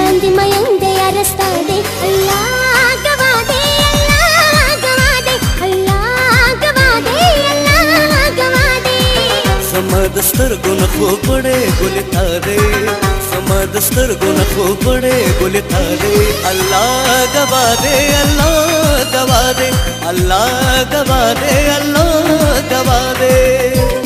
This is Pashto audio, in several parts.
باندې مینده یا رستا دی الله گوا دی الله گوا دی الله گوا دی الله گوا دی زما د سترګو نه خو پړې ګلې تارې زما د سترګو نه خو پړې ګلې تارې الله گوا دی الله گوا دی الله گوا دی الله گوا دی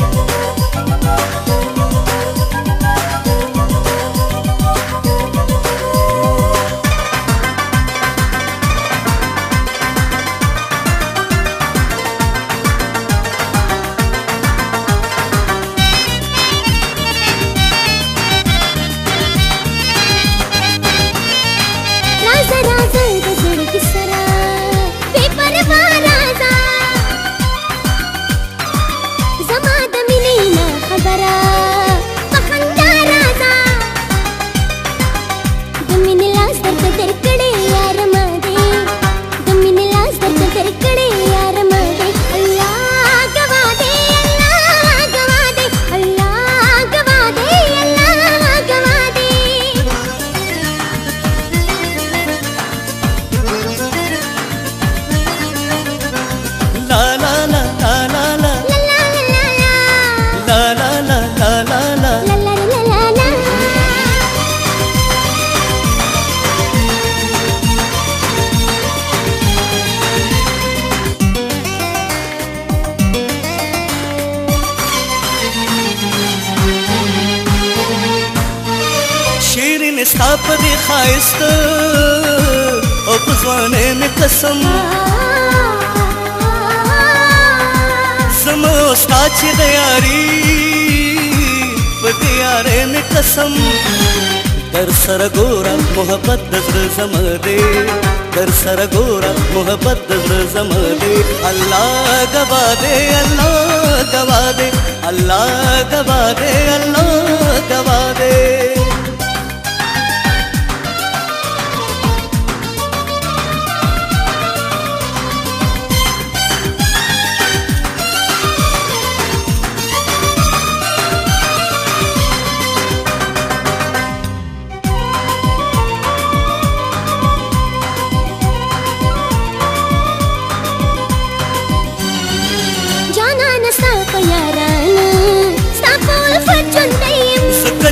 شیرین ستا په دې ښایسته او په ځوانۍ مې قسم زما او ستا چې د یاري په دې یارۍ مې قسم در سره ګوره محبت د زړه زما دی در سره ګوره محبت د زړه زما دی الله گوا دی الله گوا دی الله گوا دی الله گوا دی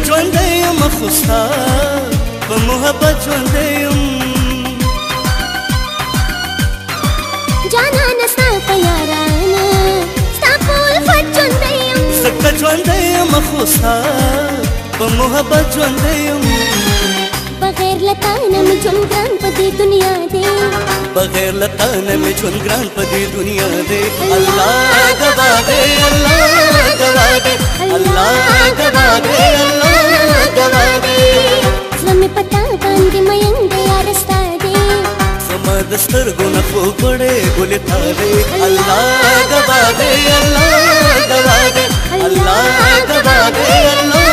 ژوندی یم خو ستا په محبت ژوندی یم جانانه ستا په یارانه ستا په الفت ژوندی یم ځکه ژوندی یم خو ستا په محبت ژوندی یم بغیر له تا نه مې ژوند ګران په دې دنیا دی بغیر له تا نه مې ژوند ګران په دې دنیا دی الله گوا دی الله گوا دی الله گوا دی الله گوا دی زړه مې په تا باندې مینده یا رستا دی زما د سترګو نه خو پړې ګلې تارې الله گوا دی الله گوا دی الله گوا دی الله